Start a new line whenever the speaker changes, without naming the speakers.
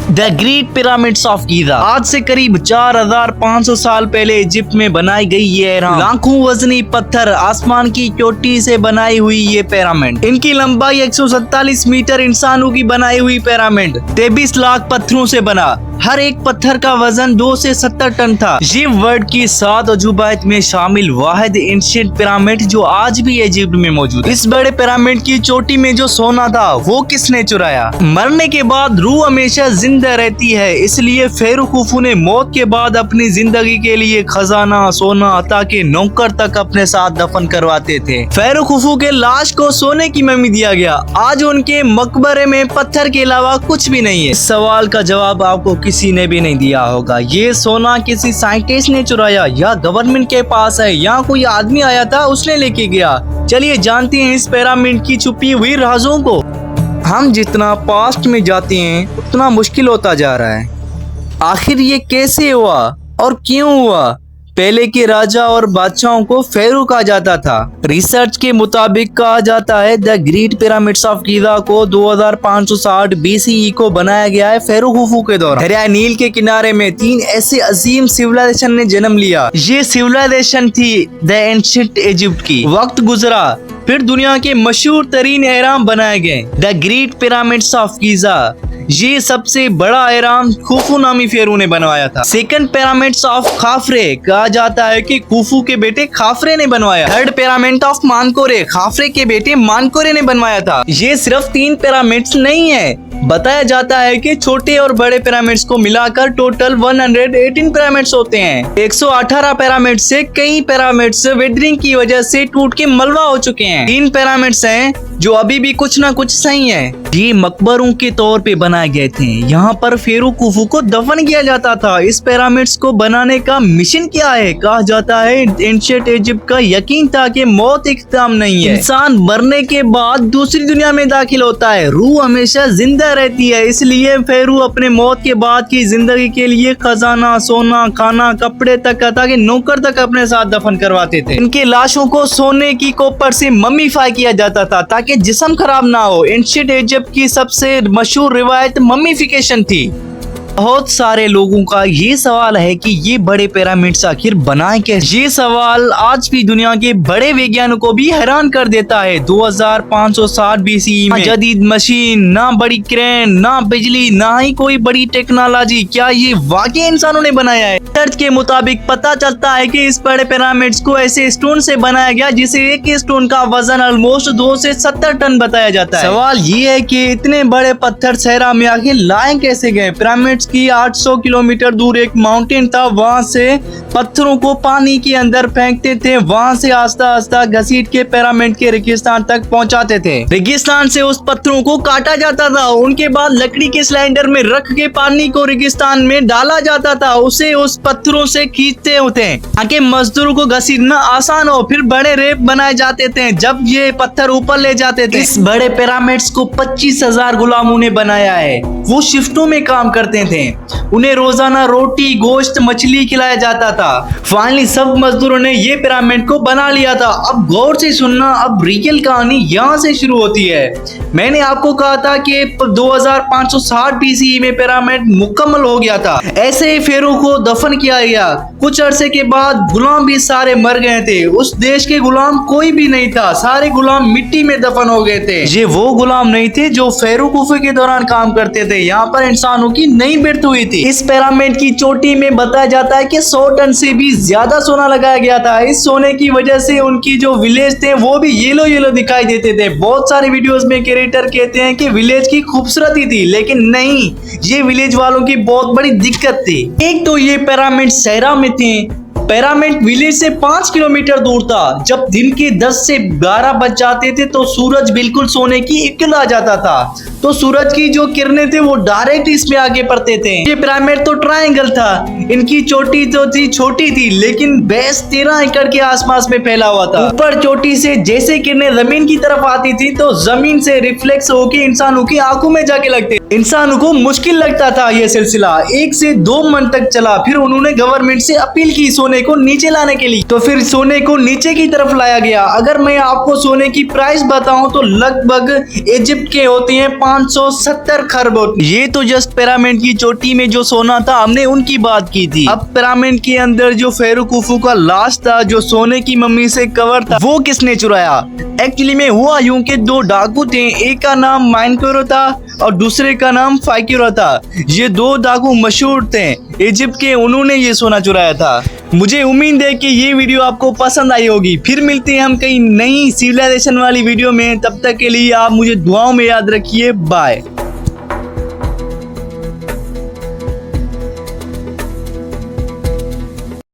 The great pyramids of Giza आज से करीब 4500 साल पहले इजिप्ट में बनाई गई ये लाखों वजनी पत्थर आसमान की चोटी से बनाई हुई ये पिरामिड। इनकी लंबाई 147 मीटर, इंसानों की बनाई हुई पिरामिड 23 लाख पत्थरों से बना। हर एक पत्थर का वजन 2 से 70 टन था। ये वर्ल्ड की 7 अजूबात में शामिल वाहिद एंशिएंट पिरामिड जो आज भी इजिप्ट में मौजूद है। इस बड़े पिरामिड की चोटी में जो सोना था वो किसने चुराया? मरने के बाद रूह हमेशा जिंदा रहती है, इसलिए फेरू खुफू ने मौत के बाद अपनी जिंदगी के लिए खजाना, सोना अता के नौकर तक अपने साथ दफन करवाते थे। फेरू खुफू के लाश को सोने की ममी दिया गया। आज उनके मकबरे में पत्थर के अलावा कुछ भी नहीं है। इस सवाल का जवाब आपको किसी ने भी नहीं दिया होगा। ये सोना किसी साइंटिस्ट ने चुराया या गवर्नमेंट के पास है या कोई आदमी आया था उसने लेके गया? चलिए जानते हैं इस पिरामिड की छुपी हुई राजों को। हम जितना पास्ट में जाते हैं उतना मुश्किल होता जा रहा है। आखिर ये कैसे हुआ और क्यों हुआ? पहले के राजा और बादशाहों को फेरू कहा जाता था। रिसर्च के मुताबिक कहा जाता है the great pyramids of Giza को 2560 BCE को बनाया गया है फेरू खुफू के दौरान। दरिया नील के किनारे में 3 ऐसे अजीम सिविलाइजेशन ने जन्म लिया। ये सिविलाइजेशन थी द एंशिएंट इजिप्ट की। वक्त गुजरा, फिर दुनिया के मशहूर तरीन एहराम बनाए गए the great pyramids of Giza. ये सबसे बड़ा एहराम खुफू नामी फेरू ने बनवाया था। सेकंड पिरामिड्स ऑफ खाफरे कहा जाता है कि खुफू के बेटे खाफरे ने बनवाया। थर्ड पिरामिड ऑफ मानकोरे खाफरे के बेटे मानकोरे ने बनवाया था। ये सिर्फ 3 पिरामिड्स नहीं है, बताया जाता है कि छोटे और बड़े पिरामिड्स को मिलाकर टोटल 118 पिरामिड्स होते हैं। 118 पिरामिड से कई पिरामिड्स वेदरिंग की वजह से टूट के मलबा हो चुके हैं। 3 पिरामिड्स हैं जो अभी भी कुछ ना कुछ सही है। ये मकबरों के तौर पे बनाए गए थे। यहाँ पर फेरू खुफू को दफन किया जाता था। इस पिरामिड्स को बनाने का मिशन क्या है? कहा जाता है एंशिएंट इजिप्ट का यकीन था कि मौत इख्तिताम नहीं है। इंसान मरने के बाद दूसरी दुनिया में दाखिल होता है, रूह हमेशा जिंदा रहती है। इसलिए फेरू अपने मौत के बाद की जिंदगी के लिए खजाना, सोना, खाना, कपड़े तक ताकि नौकर तक अपने साथ दफन करवाते थे। इनके लाशों को सोने की कोपर से मम्मीफाई किया जाता था ताकि जिस्म खराब ना हो। एंशिएंट इजिप्ट की सबसे मशहूर रिवायत मम्मीफिकेशन थी। बहुत सारे लोगों का ये सवाल है कि ये बड़े पिरामिड्स आखिर बनाए कैसे? ये सवाल आज भी दुनिया के बड़े वैज्ञानिकों को भी हैरान कर देता है। 2560 BCE में जदीद मशीन, ना बड़ी क्रेन, ना बिजली, ना ही कोई बड़ी टेक्नोलॉजी। क्या ये वाकई इंसानों ने बनाया है? रिसर्च के मुताबिक पता चलता है कि इस बड़े पिरामिड्स को ऐसे स्टोन से बनाया गया जिसे एक स्टोन का वजन ऑलमोस्ट 2 से 70 टन बताया जाता है। सवाल ये है कि इतने बड़े पत्थर सहरा में आखिर लाए कैसे गए? पिरामिड्स की 800 किलोमीटर दूर एक माउंटेन था, वहां से पत्थरों को पानी के अंदर फेंकते थे, वहां से आस्ता आस्ता घसीट के पिरामिड के रेगिस्तान तक पहुंचाते थे। रेगिस्तान से उस पत्थरों को काटा जाता था, उनके बाद लकड़ी के सिलेंडर में रख के पानी को रेगिस्तान में डाला जाता था, उसे उस पत्थरों से खींचते होते ताकि मजदूरों को घसीटना आसान हो। फिर बड़े रेप बनाए जाते थे जब ये पत्थर ऊपर ले जाते थे। इस बड़े पिरामिड्स को 25,000 गुलामों ने बनाया है। वो शिफ्टों में काम करते थे, उन्हें रोजाना रोटी, गोश्त, मछली खिलाया जाता था। फाइनली सब मजदूरों ने ये पिरामिड को बना लिया था। अब गौर से सुनना, अब रियल कहानी यहाँ से शुरू होती है। मैंने आपको कहा था कि 2560 BCE में पिरामिड मुकम्मल हो गया था। ऐसे ही फेरू को दफन किया गया। कुछ अरसे के बाद गुलाम भी सारे मर गए थे। उस देश के गुलाम कोई भी नहीं था, सारे गुलाम मिट्टी में दफन हो गए थे। ये वो गुलाम नहीं थे जो फेरू खुफू के दौरान काम करते थे। यहाँ पर इंसानों की नई मृत्यु हुई थी। इस पिरामिड की चोटी में बताया जाता है कि 100 टन से भी ज्यादा सोना लगाया गया था। इस सोने की वजह से उनकी जो विलेज थे वो भी येलो येलो दिखाई देते थे। बहुत सारे वीडियोस में क्रिएटर कहते हैं कि विलेज की खूबसूरती थी, लेकिन नहीं, ये विलेज वालों की बहुत बड़ी दिक्कत थी। एक तो ये पिरामिड सहरा में थे। पिरामिड विलेज से 5 किलोमीटर दूर था। जब दिन के 10 से 12 बज जाते थे तो सूरज बिल्कुल सोने की इक्वल आ जाता था, तो सूरज की जो किरणें थे वो डायरेक्ट इसमें आगे पड़ते थे। ये पिरामिड तो ट्रायंगल था, इनकी चोटी तो थी छोटी थी, लेकिन बेस 13 एकड़ के आसपास में फैला हुआ था। ऊपर चोटी से जैसे किरणें जमीन की तरफ आती थी तो जमीन से रिफ्लेक्स होकर इंसानों की आंखों में जाके लगते। इंसानों को मुश्किल लगता था यह सिलसिला 1 से 2 मंथ तक चला। फिर उन्होंने गवर्नमेंट से अपील की सोने को नीचे लाने के लिए, तो फिर सोने को नीचे की तरफ लाया गया। अगर मैं आपको सोने की प्राइस बताऊं तो लगभग इजिप्ट के होते हैं 570 खरब। ये तो जस्ट पिरामिड की चोटी में जो सोना था हमने उनकी बात की थी। अब पिरामिड के अंदर जो फेरो कुफू का लाश था जो सोने की मम्मी से कवर था वो किसने चुराया? एक्चुअली में हुआ यूं कि 2 डाकू थे, एक का नाम माइनकोरो था और दूसरे का नाम फाइकिरो था। ये 2 डाकू मशहूर थे इजिप्ट के, उन्होंने ये सोना चुराया था। मुझे उम्मीद है कि ये वीडियो आपको पसंद आई होगी। फिर मिलते हैं हम कई नई सिविलाइजेशन वाली वीडियो में, तब तक के लिए आप मुझे दुआओं में याद रखिए। बाय।